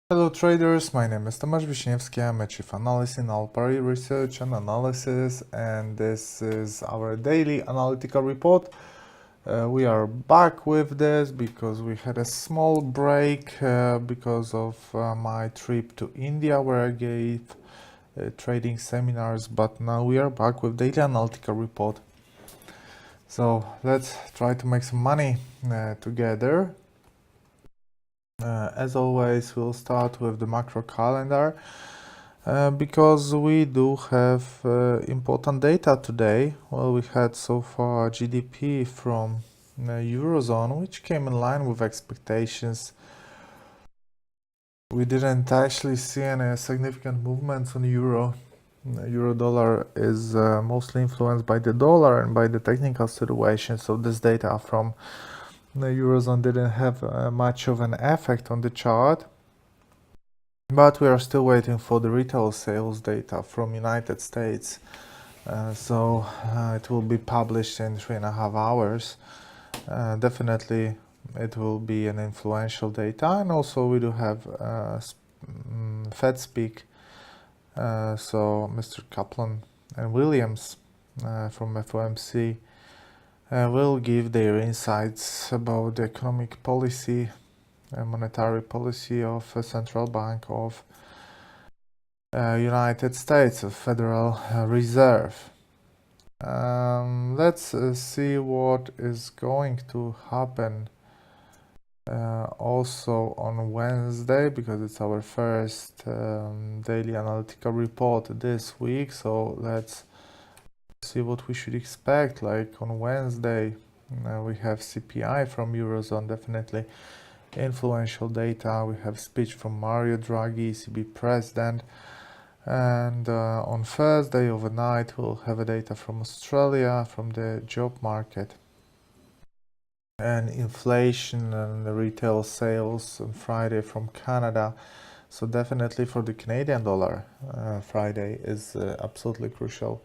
Hello traders, my name is Tomasz Wiśniewski. I'm a chief analyst in Alpari Research and Analysis, and this is our daily analytical report. We are back with this because we had a small break because of my trip to India where I gave trading seminars, but now we are back with daily analytical report. So let's try to make some money together. As always, we'll start with the macro calendar because we do have important data today. Well, we had so far GDP from Eurozone, which came in line with expectations. We didn't actually see any significant movements on euro. Euro dollar is mostly influenced by the dollar and by the technical situation, so this data from the Eurozone didn't have much of an effect on the chart, but we are still waiting for the retail sales data from United States. So it will be published in 3.5 hours. Definitely it will be an influential data, and also we do have Fed speak. So Mr. Kaplan and Williams from FOMC will give their insights about the economic policy and monetary policy of a central bank of United States, of Federal Reserve. Let's see what is going to happen also on Wednesday, because it's our first daily analytical report this week. So let's see what we should expect. Like on Wednesday, we have CPI from Eurozone, definitely influential data. We have speech from Mario Draghi, ECB president, and on Thursday overnight we'll have a data from Australia, from the job market, and inflation and the retail sales on Friday from Canada. So definitely for the Canadian dollar, Friday is absolutely crucial.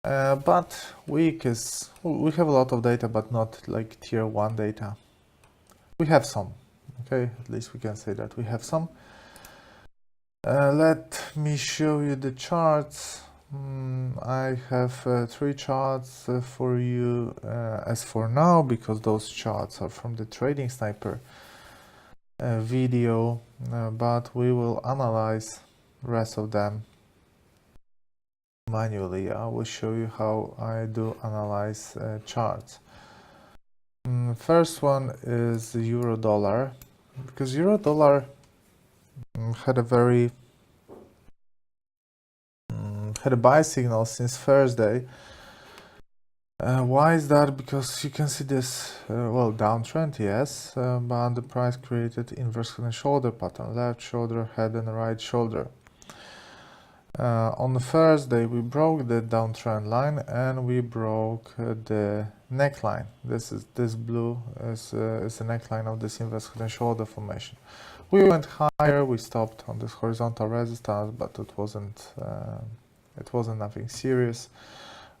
But we have a lot of data, but not like tier 1 data. We have some, okay, at least we can say that we have some. Let me show you the charts. I have 3 charts for you as for now, because those charts are from the Trading Sniper video, but we will analyze the rest of them manually. I will show you how I do analyze charts. First one is the euro dollar, because euro dollar had a buy signal since Thursday. Why is that? Because you can see this downtrend, yes, but the price created inverse head and shoulder pattern, left shoulder, head and right shoulder. On the Thursday we broke the downtrend line and we broke the neckline. This blue is the neckline of this inverse head and shoulder formation. We went higher, we stopped on this horizontal resistance, but it wasn't nothing serious.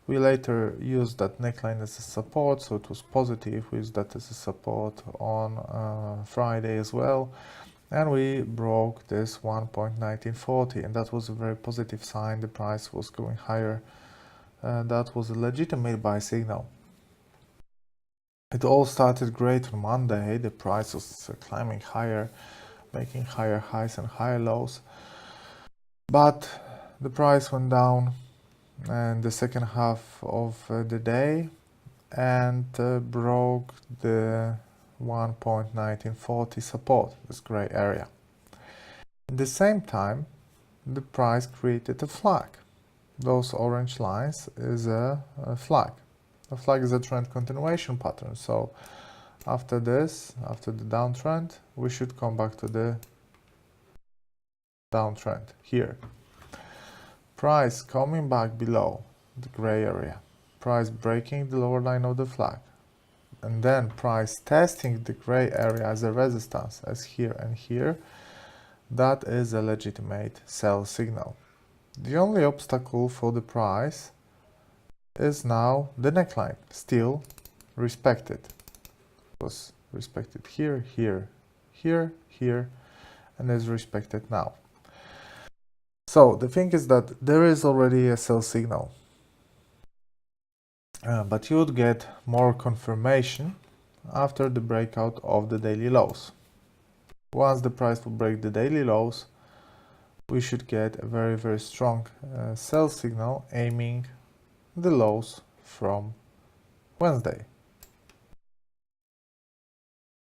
We later used that neckline as a support, so it was positive. We used that as a support on Friday as well, and we broke this 1.1940, and that was a very positive sign. The price was going higher. That was a legitimate buy signal. It all started great on Monday. The price was climbing higher, making higher highs and higher lows, but the price went down in the second half of the day and broke the 1.1940 support, this gray area. At the same time, the price created a flag. Those orange lines is a flag. A flag is a trend continuation pattern. So after this, after the downtrend, we should come back to the downtrend here. Price coming back below the gray area, price breaking the lower line of the flag, and then price testing the gray area as a resistance, as here and here. That is a legitimate sell signal. The only obstacle for the price is now the neckline, still respected. It was respected here, here, here, here, and is respected now. So the thing is that there is already a sell signal, but you would get more confirmation after the breakout of the daily lows. Once the price will break the daily lows, we should get a very, very strong sell signal aiming the lows from Wednesday,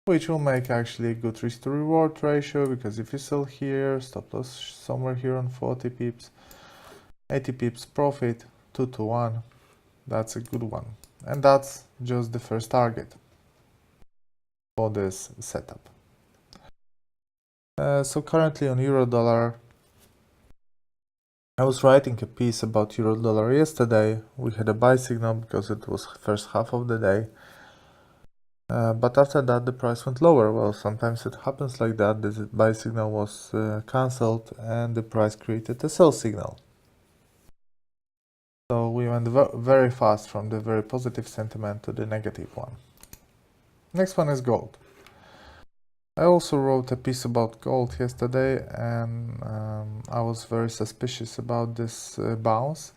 which will make actually a good risk to reward ratio, because if you sell here, stop loss somewhere here on 40 pips, 80 pips profit, 2 to 1, that's a good one. And that's just the first target for this setup. So currently on euro dollar, I was writing a piece about euro dollar yesterday. We had a buy signal because it was first half of the day. But after that the price went lower. Well, sometimes it happens like that. This buy signal was cancelled and the price created a sell signal. So we went very fast from the very positive sentiment to the negative one. Next one is gold. I also wrote a piece about gold yesterday, and I was very suspicious about this bounce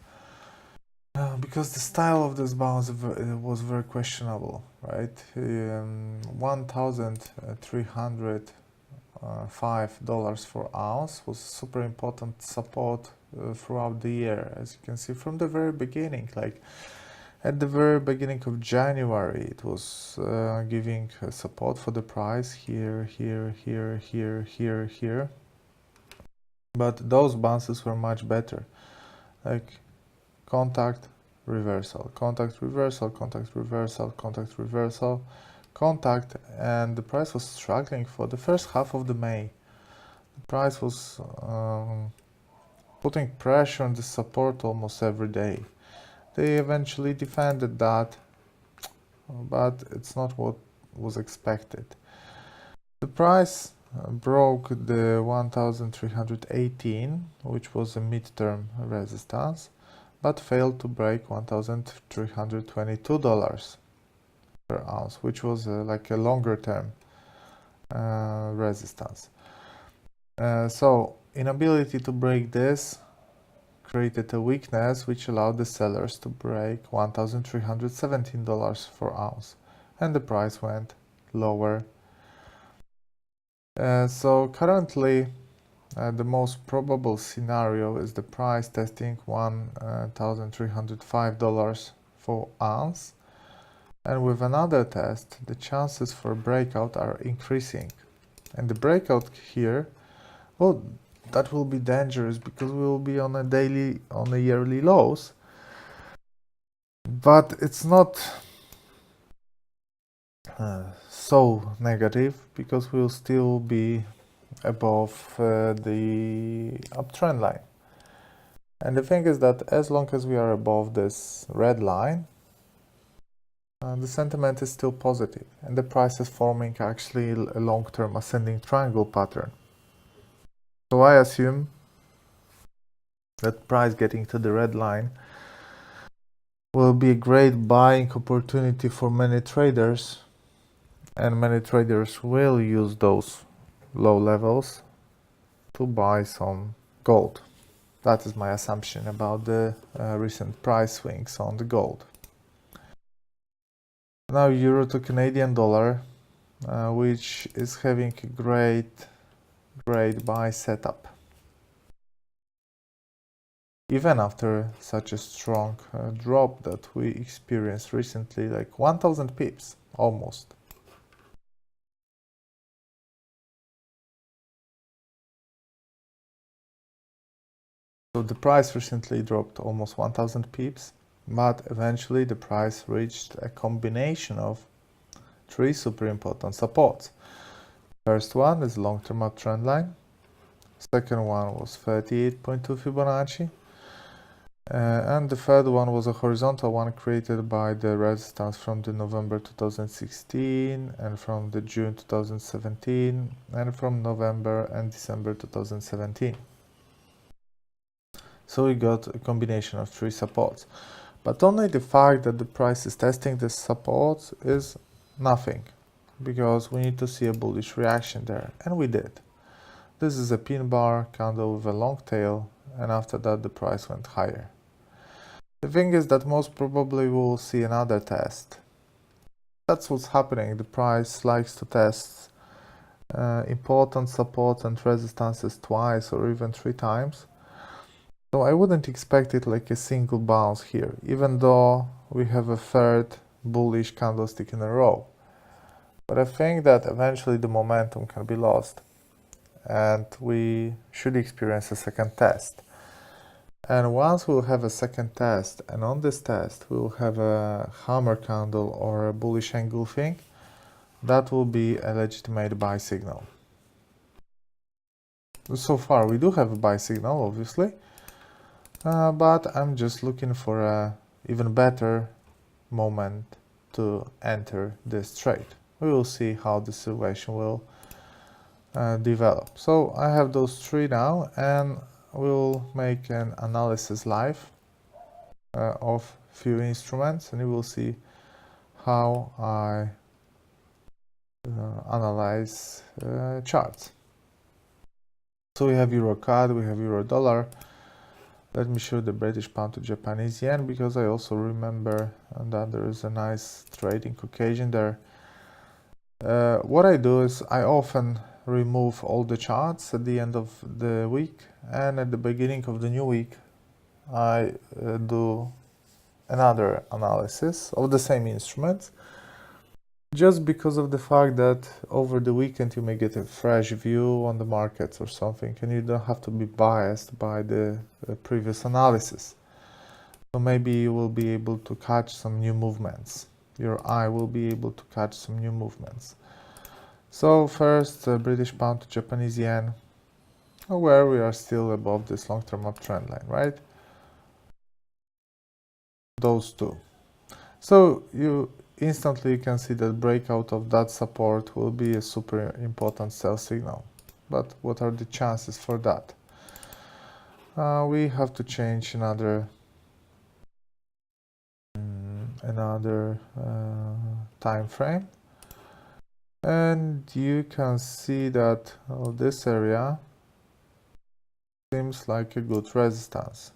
because the style of this bounce was very questionable, right? $1,305 for ounce was super important support throughout the year, as you can see from the very beginning. Like at the very beginning of January, it was giving support for the price here, here, here, here, here, here. But those bounces were much better, like contact, reversal, contact, reversal, contact, reversal, contact, reversal, contact, and the price was struggling for the first half of the May. The price was putting pressure on the support almost every day. They eventually defended that, but it's not what was expected. The price broke the 1,318, which was a midterm resistance, but failed to break $1,322 per ounce, which was like a longer term resistance. So inability to break this created a weakness which allowed the sellers to break $1,317 per ounce, and the price went lower. So currently the most probable scenario is the price testing $1,305 for ounce, and with another test the chances for breakout are increasing. And the breakout here, well, that will be dangerous because we will be on a yearly lows, but it's not so negative because we'll still be above the uptrend line. And the thing is that as long as we are above this red line, the sentiment is still positive, and the price is forming actually a long-term ascending triangle pattern. So I assume that price getting to the red line will be a great buying opportunity for many traders, and many traders will use those low levels to buy some gold. That is my assumption about the recent price swings on the gold. Now euro to Canadian dollar, which is having a great buy setup. Even after such a strong drop that we experienced recently, like 1000 pips almost. So the price recently dropped almost 1000 pips, but eventually the price reached a combination of three super important supports. First one is long-term uptrend line. Second one was 38.2 Fibonacci. And the third one was a horizontal one created by the resistance from the November 2016 and from the June 2017 and from November and December 2017. So we got a combination of three supports. But only the fact that the price is testing this support is nothing. because we need to see a bullish reaction there, and we did. This is a pin bar candle with a long tail, and after that the price went higher. The thing is that most probably we'll see another test. That's what's happening. The price likes to test important support and resistances twice or even 3 times. So I wouldn't expect it like a single bounce here, even though we have a third bullish candlestick in a row. But I think that eventually the momentum can be lost, and we should experience a second test. And once we'll have a second test, and on this test we'll have a hammer candle or a bullish engulfing, that will be a legitimate buy signal. So far we do have a buy signal, obviously, but I'm just looking for a even better moment to enter this trade. We will see how the situation will develop. So I have those 3 now, and we'll make an analysis live of few instruments, and you will see how I analyze charts. So we have Euro CAD, we have Euro Dollar. Let me show the British Pound to Japanese Yen, because I also remember that there is a nice trading occasion there. What I do is I often remove all the charts at the end of the week, and at the beginning of the new week I do another analysis of the same instruments, just because of the fact that over the weekend you may get a fresh view on the markets or something, and you don't have to be biased by the previous analysis. So maybe you will be able to catch some new movements. Your eye will be able to catch some new movements. So first, British Pound to Japanese Yen, where we are still above this long-term uptrend line, right? Those two. So you instantly can see that breakout of that support will be a super important sell signal. But what are the chances for that? We have to change another time frame. And you can see that this area seems like a good resistance.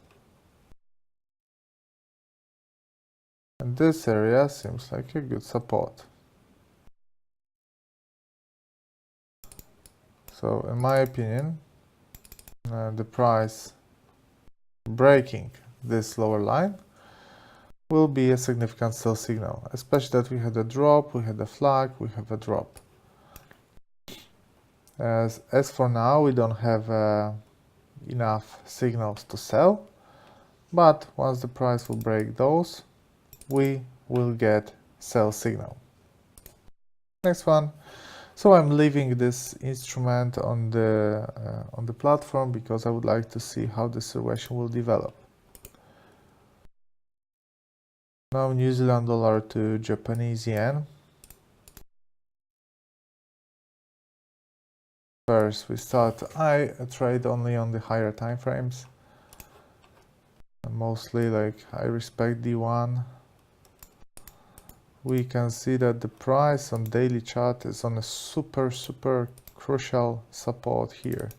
And this area seems like a good support. So in my opinion, the price breaking this lower line will be a significant sell signal, especially that we had a drop, we had a flag, we have a drop. As for now, we don't have enough signals to sell, but once the price will break those, we will get sell signal. Next one. So I'm leaving this instrument on the platform because I would like to see how the situation will develop. Now New Zealand dollar to Japanese yen. First we start, I trade only on the higher time frames. Mostly like I respect D1. We can see that the price on daily chart is on a super crucial support here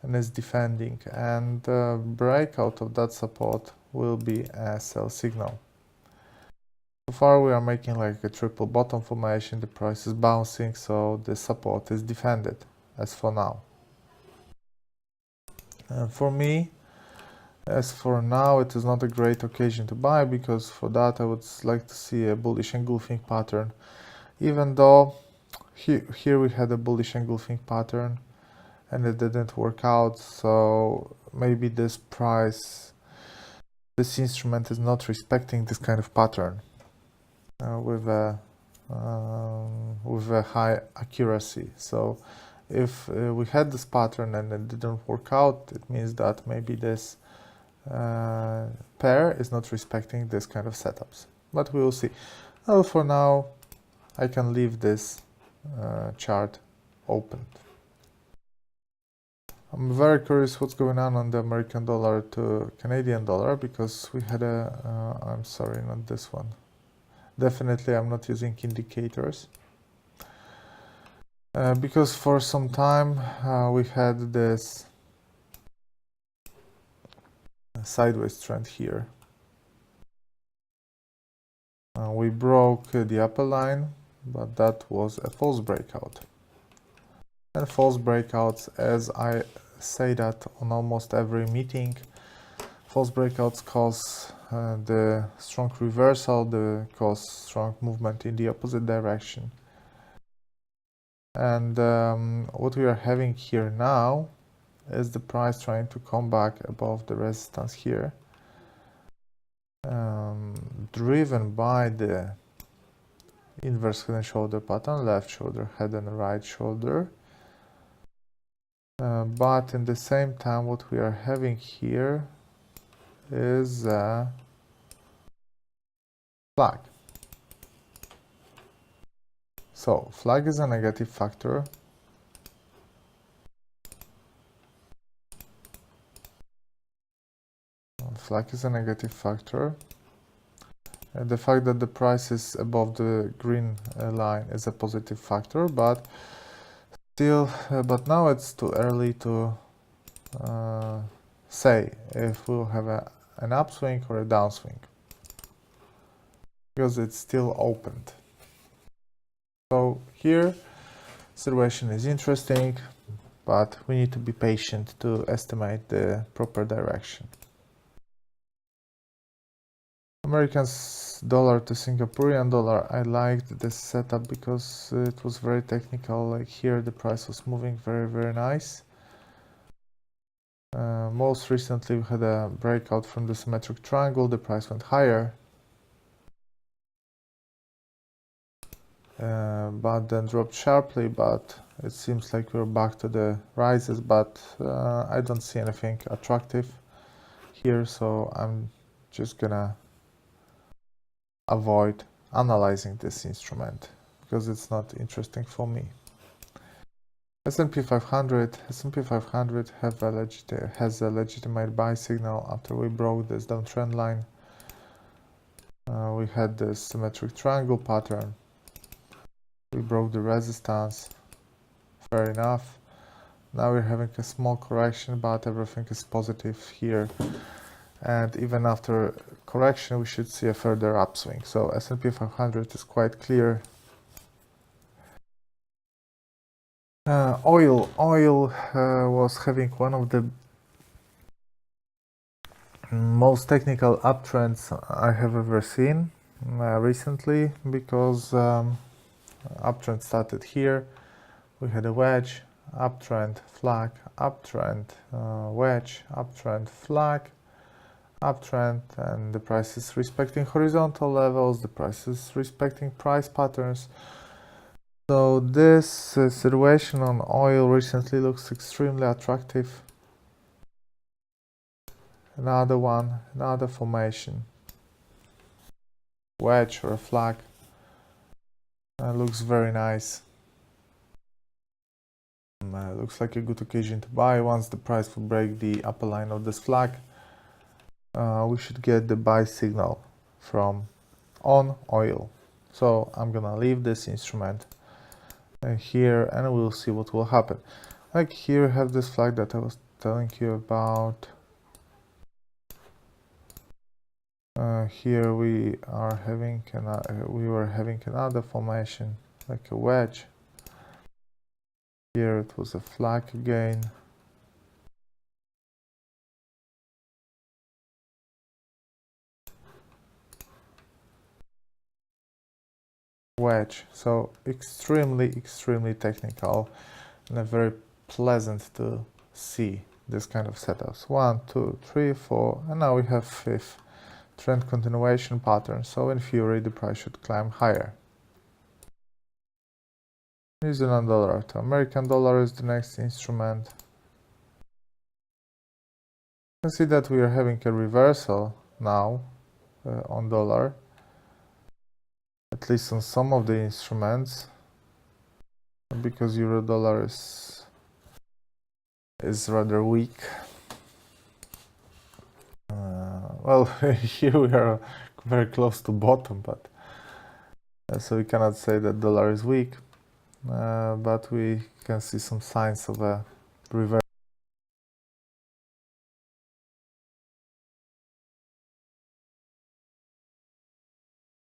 and is defending, and the breakout of that support will be a sell signal. So far we are making like a triple bottom formation, the price is bouncing, so the support is defended as for now. And for me, as for now, it is not a great occasion to buy, because for that I would like to see a bullish engulfing pattern, even though here we had a bullish engulfing pattern and it didn't work out. So maybe this instrument is not respecting this kind of pattern with a high accuracy. So if we had this pattern and it didn't work out, it means that maybe this pair is not respecting this kind of setups, but we will see. Well, for now I can leave this chart open. I'm very curious what's going on the American dollar to Canadian dollar, because we had I'm sorry, not this one. Definitely I'm not using indicators. because for some time we had this sideways trend here. We broke the upper line, but that was a false breakout. And false breakouts, as I say that on almost every meeting, false breakouts cause the strong reversal, they cause strong movement in the opposite direction. And what we are having here now is the price trying to come back above the resistance here, driven by the inverse head and shoulder pattern, left shoulder, head and right shoulder. But in the same time, what we are having here is a flag. So flag is a negative factor. Flag is a negative factor. The fact that the price is above the green line is a positive factor, but still, but now it's too early to say if we'll have an upswing or a downswing, because it's still opened. So here, situation is interesting, but we need to be patient to estimate the proper direction. American dollar to Singaporean dollar, I liked this setup because it was very technical. Like here the price was moving very nice. Most recently we had a breakout from the symmetric triangle, the price went higher, but then dropped sharply, but it seems like we're back to the rises, but I don't see anything attractive here, so I'm just gonna avoid analyzing this instrument because it's not interesting for me. S&P 500 has a legitimate buy signal after we broke this downtrend line. We had this symmetric triangle pattern. We broke the resistance. Fair enough. Now we're having a small correction, but everything is positive here. And even after correction, we should see a further upswing. So S&P 500 is quite clear. Oil was having one of the most technical uptrends I have ever seen recently, because uptrend started here. We had a wedge, uptrend, flag, uptrend, wedge, uptrend, flag, uptrend, and the price is respecting horizontal levels, the price is respecting price patterns. So this situation on oil recently looks extremely attractive. Another one, another formation, wedge or a flag, looks very nice. Looks like a good occasion to buy. Once the price will break the upper line of this flag, we should get the buy signal from on oil. So I'm gonna leave this instrument here and we'll see what will happen. Like here, have this flag that I was telling you about. Here we were having another formation, like a wedge. Here it was a flag again. Wedge. So extremely technical and very pleasant to see this kind of setups. 1, 2, 3, 4, and now we have fifth trend continuation pattern. So in theory the price should climb higher. New Zealand dollar to American dollar is the next instrument. You can see that we are having a reversal now on dollar, at least on some of the instruments, because euro dollar is rather weak. Well, here we are very close to bottom, but so we cannot say that dollar is weak. but we can see some signs of a reverse.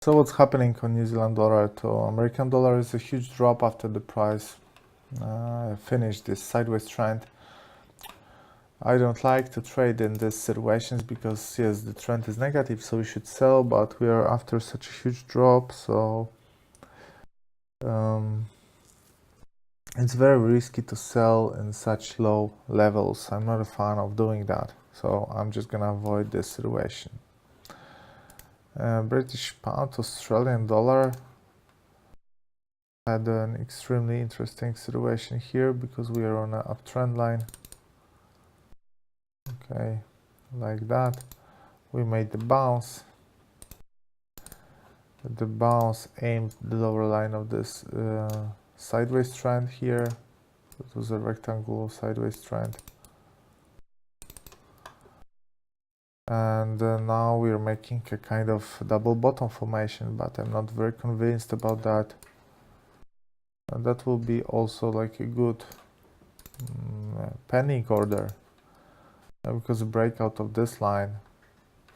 So what's happening on New Zealand dollar to American dollar is a huge drop after the price finished this sideways trend. I don't like to trade in these situations because yes, the trend is negative, so we should sell, but we are after such a huge drop, so it's very risky to sell in such low levels. I'm not a fan of doing that, so I'm just gonna avoid this situation. British pound, Australian dollar had an extremely interesting situation here because we are on an uptrend line. Okay, like that. We made the bounce. The bounce aimed the lower line of this sideways trend here. It was a rectangular sideways trend. And now we're making a kind of double bottom formation, but I'm not very convinced about that. And that will be also like a good pending order, because the breakout of this line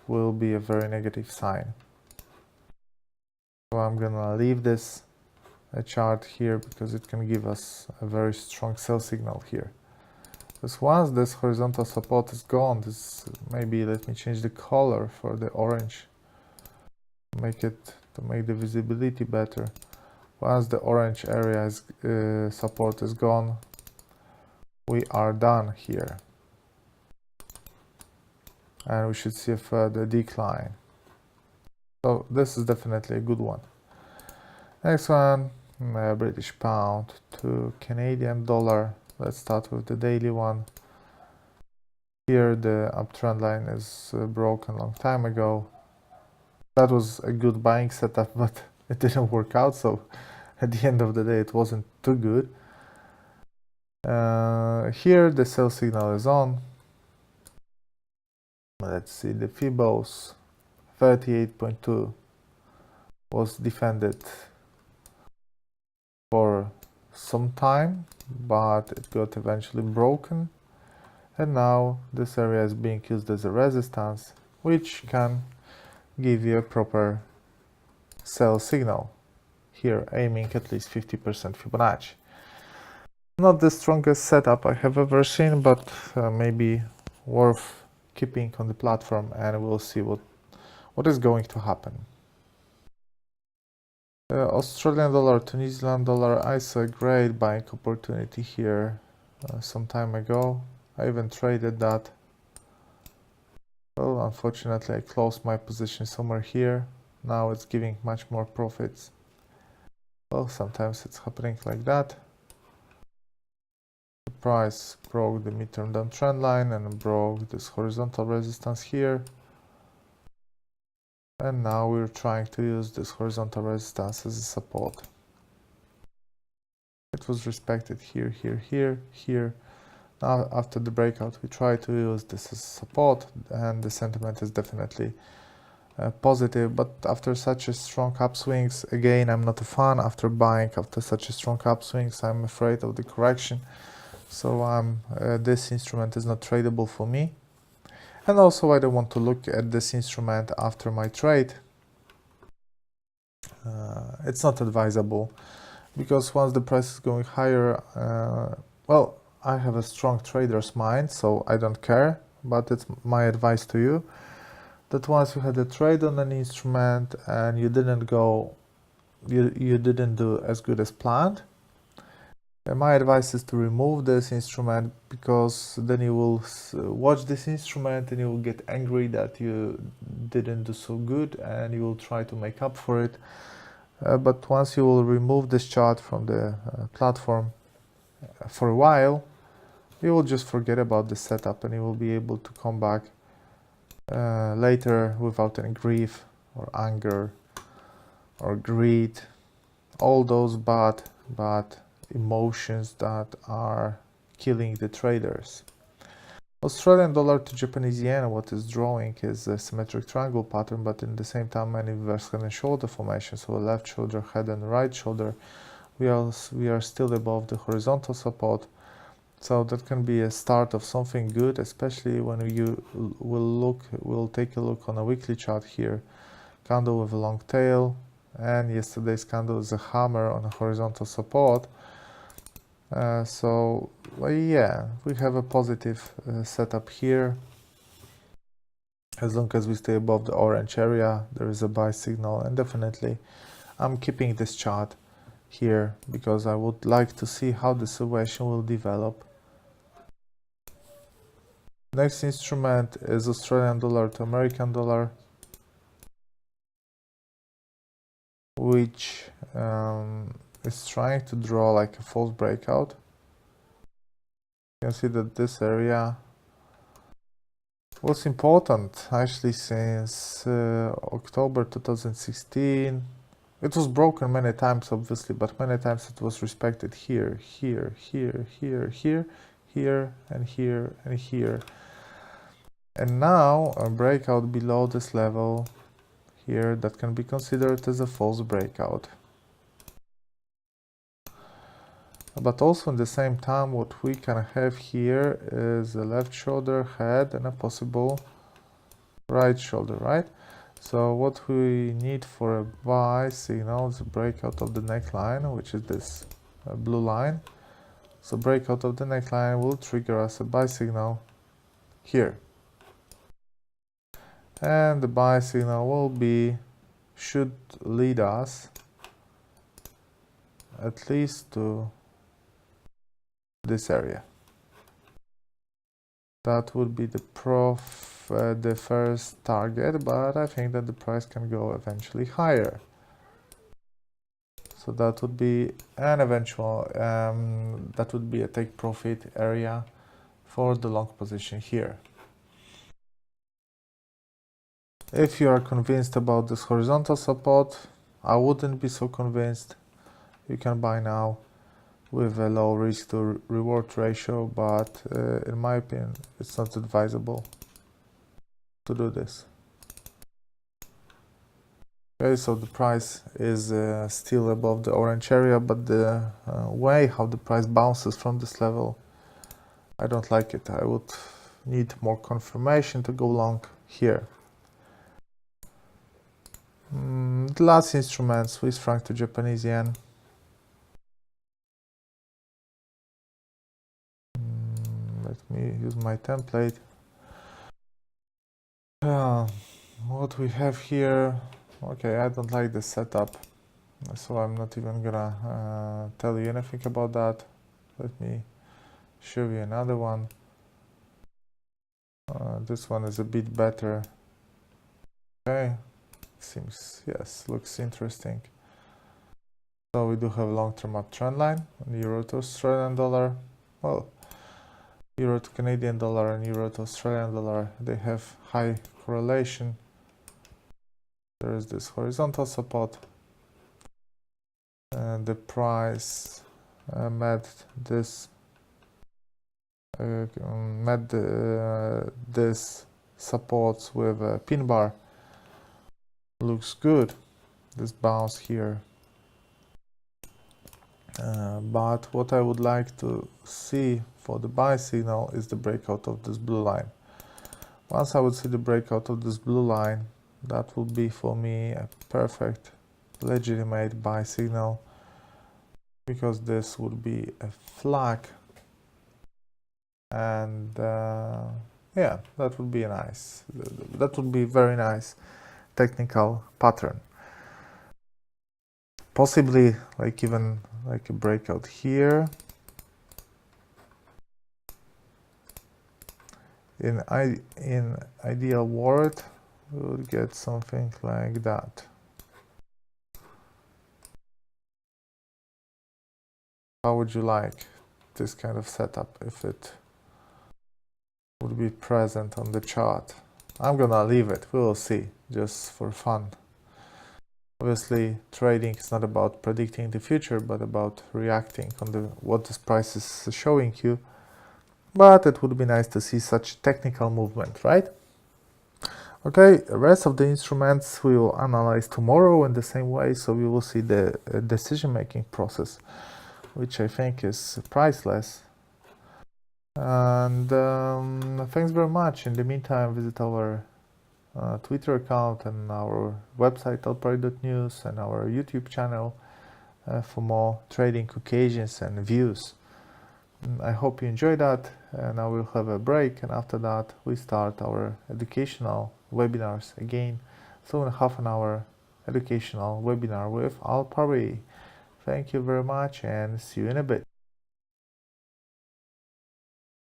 will be a very negative sign. So I'm gonna leave this chart here because it can give us a very strong sell signal here. Because once this horizontal support is gone, this maybe let me change the color for the orange, make the visibility better. Once the orange area is support is gone, we are done here, and we should see a further decline. So this is definitely a good one. Next one, British pound to Canadian dollar. Let's start with the daily one. Here the uptrend line is broken a long time ago. That was a good buying setup, but it didn't work out, so at the end of the day it wasn't too good. Here the sell signal is on. Let's see, the Fibos 38.2 was defended for some time, but it got eventually broken, and now this area is being used as a resistance, which can give you a proper sell signal here, aiming at least 50% Fibonacci. Not the strongest setup I have ever seen, but maybe worth keeping on the platform, and we'll see what is going to happen. Australian dollar to New Zealand dollar, I saw a great buying opportunity here some time ago. I even traded that. Well, unfortunately I closed my position somewhere here. Now it's giving much more profits. Well, sometimes it's happening like that. The price broke the midterm downtrend line and broke this horizontal resistance here. And now we're trying to use this horizontal resistance as a support. It was respected here, here, here, here. Now after the breakout we try to use this as support, and the sentiment is definitely positive, but after such a strong upswings, again I'm not a fan after buying after such a strong upswings. I'm afraid of the correction, so this instrument is not tradable for me. And also I don't want to look at this instrument after my trade. It's not advisable, because once the price is going higher, well, I have a strong trader's mind, so I don't care, but it's my advice to you that once you had a trade on an instrument and you didn't do as good as planned, my advice is to remove this instrument, because then you will watch this instrument and you will get angry that you didn't do so good, and you will try to make up for it. But once you will remove this chart from the platform for a while, you will just forget about the setup, and you will be able to come back later without any grief or anger or greed, all those bad emotions that are killing the traders. Australian dollar to Japanese yen, what is drawing is a symmetric triangle pattern, but in the same time an inverse head and shoulder formation, so a left shoulder head and right shoulder, We are still above the horizontal support, so that can be a start of something good, especially when you will take a look on a weekly chart here. Candle with a long tail, and yesterday's candle is a hammer on a horizontal support. So yeah, we have a positive setup here. As long as we stay above the orange area, there is a buy signal, and definitely I'm keeping this chart here because I would like to see how the situation will develop. Next instrument is Australian dollar to American dollar, which is trying to draw like a false breakout. You can see that this area was important actually since October 2016. It was broken many times, obviously, but many times it was respected here, here, here, here, here, here, and here, and here. And now a breakout below this level here that can be considered as a false breakout. But also at the same time, what we can have here is a left shoulder head and a possible right shoulder, right? So what we need for a buy signal is a breakout of the neckline, which is this blue line. So breakout of the neckline will trigger us a buy signal here. And the buy signal should lead us at least to this area. That would be the first target, but I think that the price can go eventually higher. So that would be an eventual, that would be a take profit area for the long position here. If you are convinced about this horizontal support, I wouldn't be so convinced. You can buy now with a low risk to reward ratio, but in my opinion, it's not advisable to do this. Okay, so the price is still above the orange area, but the way how the price bounces from this level, I don't like it. I would need more confirmation to go long here. The last instrument, Swiss franc to Japanese yen. Let me use my template. What we have here, okay, I don't like the setup, so I'm not even gonna tell you anything about that. Let me show you another one. This one is a bit better. Okay, seems, yes, looks interesting. So we do have long-term uptrend line on Euro to Australian dollar. Well, Euro to Canadian dollar and Euro to Australian dollar, they have high correlation. There is this horizontal support, and the price met this this supports with a pin bar. Looks good, this bounce here. But what I would like to see for the buy signal is the breakout of this blue line. Once I would see the breakout of this blue line, that would be for me a perfect legitimate buy signal, because this would be a flag, and yeah, that would be that would be very nice technical pattern. Possibly like even like a breakout here. In ideal world, we would get something like that. How would you like this kind of setup if it would be present on the chart? I'm gonna leave it, we will see, just for fun. Obviously, trading is not about predicting the future, but about reacting on what this price is showing you. But it would be nice to see such technical movement, right? Okay, the rest of the instruments we will analyze tomorrow in the same way, so we will see the decision-making process, which I think is priceless. And thanks very much. In the meantime, visit our Twitter account and our website altpari.news and our YouTube channel for more trading occasions and views. I hope you enjoyed that, and now we'll have a break, and after that we start our educational webinars again. So in half an hour educational webinar with Alpari. Thank you very much and see you in a bit.